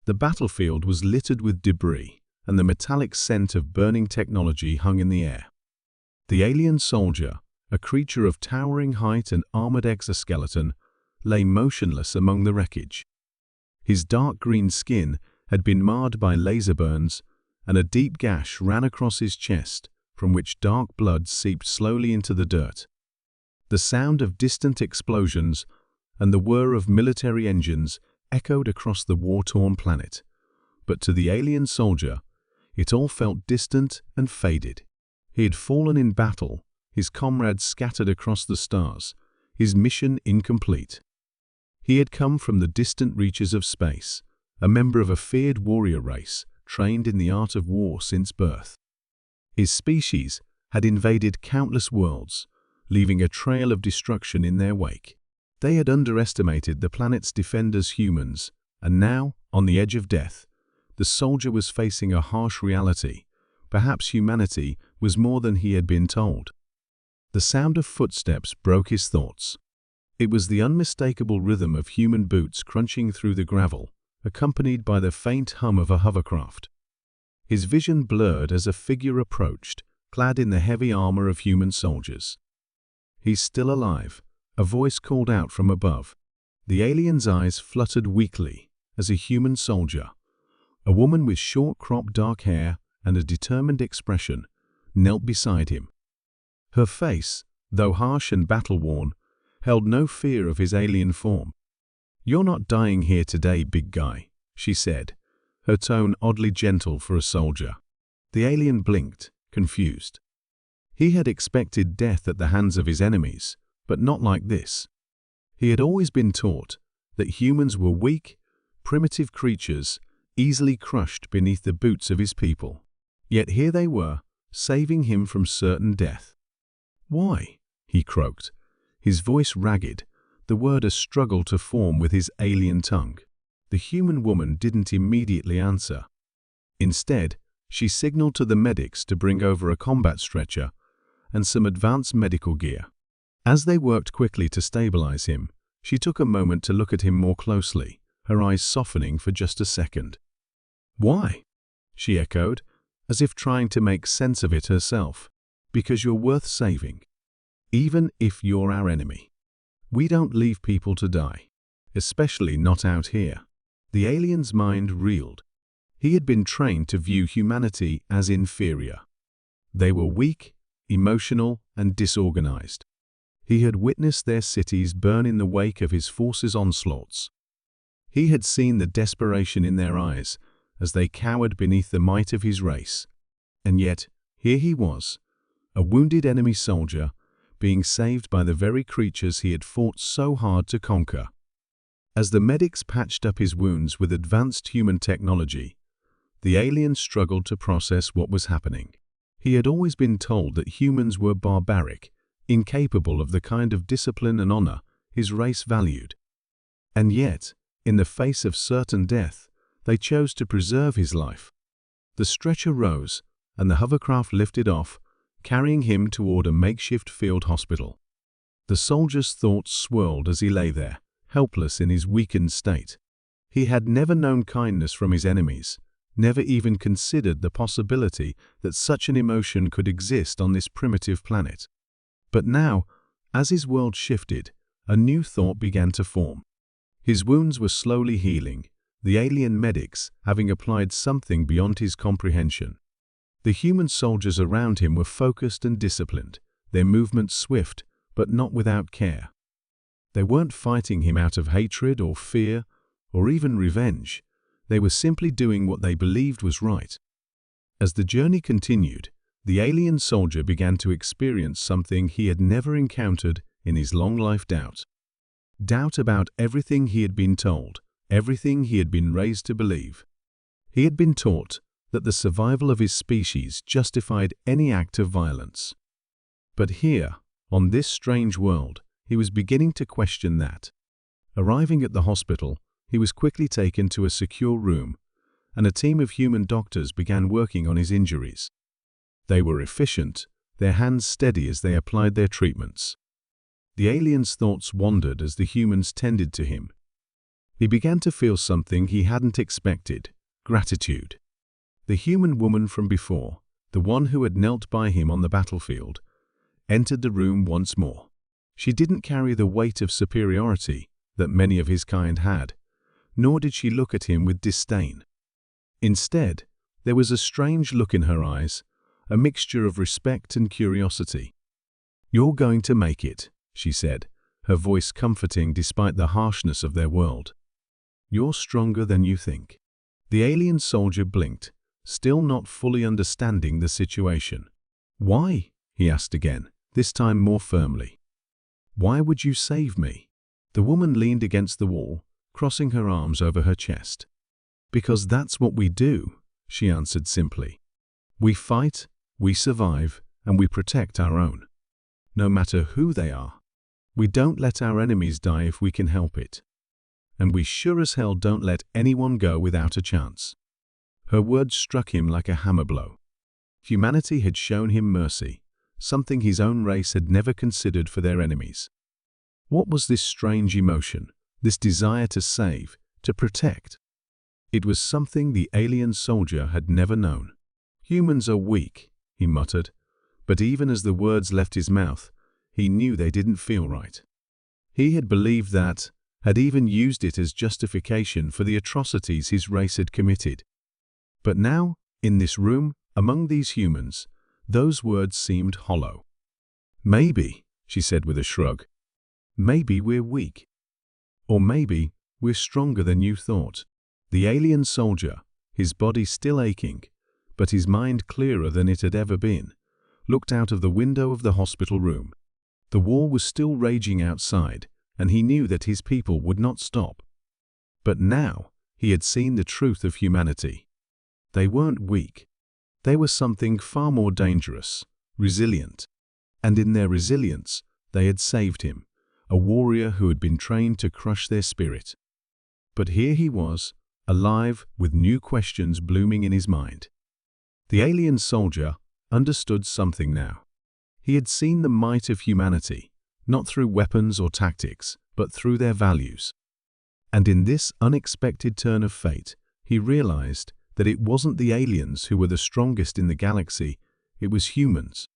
The battlefield was littered with debris, and the metallic scent of burning technology hung in the air. The alien soldier, a creature of towering height and armored exoskeleton, lay motionless among the wreckage. His dark green skin had been marred by laser burns, and a deep gash ran across his chest, from which dark blood seeped slowly into the dirt. The sound of distant explosions and the whir of military engines echoed across the war-torn planet, but to the alien soldier, it all felt distant and faded. He had fallen in battle, his comrades scattered across the stars, his mission incomplete. He had come from the distant reaches of space, a member of a feared warrior race, trained in the art of war since birth. His species had invaded countless worlds, leaving a trail of destruction in their wake. They had underestimated the planet's defenders, humans, and now, on the edge of death, the soldier was facing a harsh reality. Perhaps humanity was more than he had been told. The sound of footsteps broke his thoughts. It was the unmistakable rhythm of human boots crunching through the gravel, accompanied by the faint hum of a hovercraft. His vision blurred as a figure approached, clad in the heavy armor of human soldiers. "He's still alive," a voice called out from above. The alien's eyes fluttered weakly as a human soldier, a woman with short-cropped dark hair and a determined expression, knelt beside him. Her face, though harsh and battle-worn, held no fear of his alien form. "You're not dying here today, big guy," she said, her tone oddly gentle for a soldier. The alien blinked, confused. He had expected death at the hands of his enemies, but not like this. He had always been taught that humans were weak, primitive creatures, easily crushed beneath the boots of his people. Yet here they were, saving him from certain death. "Why?" he croaked, his voice ragged, the word a struggle to form with his alien tongue. The human woman didn't immediately answer. Instead, she signaled to the medics to bring over a combat stretcher and some advanced medical gear. As they worked quickly to stabilize him, she took a moment to look at him more closely, her eyes softening for just a second. "Why?" she echoed, as if trying to make sense of it herself. "Because you're worth saving. Even if you're our enemy. We don't leave people to die. Especially not out here." The alien's mind reeled. He had been trained to view humanity as inferior. They were weak, emotional, and disorganized. He had witnessed their cities burn in the wake of his forces' onslaughts. He had seen the desperation in their eyes as they cowered beneath the might of his race. And yet, here he was, a wounded enemy soldier, being saved by the very creatures he had fought so hard to conquer. As the medics patched up his wounds with advanced human technology, the alien struggled to process what was happening. He had always been told that humans were barbaric, incapable of the kind of discipline and honor his race valued. And yet, in the face of certain death, they chose to preserve his life. The stretcher rose, and the hovercraft lifted off, carrying him toward a makeshift field hospital. The soldier's thoughts swirled as he lay there, helpless in his weakened state. He had never known kindness from his enemies, never even considered the possibility that such an emotion could exist on this primitive planet. But now, as his world shifted, a new thought began to form. His wounds were slowly healing, the alien medics having applied something beyond his comprehension. The human soldiers around him were focused and disciplined, their movements swift, but not without care. They weren't fighting him out of hatred or fear, or even revenge. They were simply doing what they believed was right. As the journey continued, the alien soldier began to experience something he had never encountered in his long life: doubt. Doubt about everything he had been told, everything he had been raised to believe. He had been taught that the survival of his species justified any act of violence. But here, on this strange world, he was beginning to question that. Arriving at the hospital, he was quickly taken to a secure room, and a team of human doctors began working on his injuries. They were efficient, their hands steady as they applied their treatments. The alien's thoughts wandered as the humans tended to him. He began to feel something he hadn't expected: gratitude. The human woman from before, the one who had knelt by him on the battlefield, entered the room once more. She didn't carry the weight of superiority that many of his kind had, nor did she look at him with disdain. Instead, there was a strange look in her eyes, a mixture of respect and curiosity. "You're going to make it," she said, her voice comforting despite the harshness of their world. "You're stronger than you think." The alien soldier blinked, still not fully understanding the situation. "Why?" he asked again, this time more firmly. "Why would you save me?" The woman leaned against the wall, crossing her arms over her chest. "Because that's what we do," she answered simply. "We fight, we survive, and we protect our own. No matter who they are. We don't let our enemies die if we can help it. And we sure as hell don't let anyone go without a chance." Her words struck him like a hammer blow. Humanity had shown him mercy, something his own race had never considered for their enemies. What was this strange emotion, this desire to save, to protect? It was something the alien soldier had never known. "Humans are weak," he muttered, but even as the words left his mouth, he knew they didn't feel right. He had believed that, had even used it as justification for the atrocities his race had committed. But now, in this room, among these humans, those words seemed hollow. "Maybe," she said with a shrug, "maybe we're weak. Or maybe we're stronger than you thought." The alien soldier, his body still aching, but his mind clearer than it had ever been, looked out of the window of the hospital room. The war was still raging outside, and he knew that his people would not stop. But now he had seen the truth of humanity. They weren't weak. They were something far more dangerous, resilient. And in their resilience, they had saved him, a warrior who had been trained to crush their spirit. But here he was, alive, with new questions blooming in his mind. The alien soldier understood something now. He had seen the might of humanity, not through weapons or tactics, but through their values. And in this unexpected turn of fate, he realized that it wasn't the aliens who were the strongest in the galaxy, it was humans.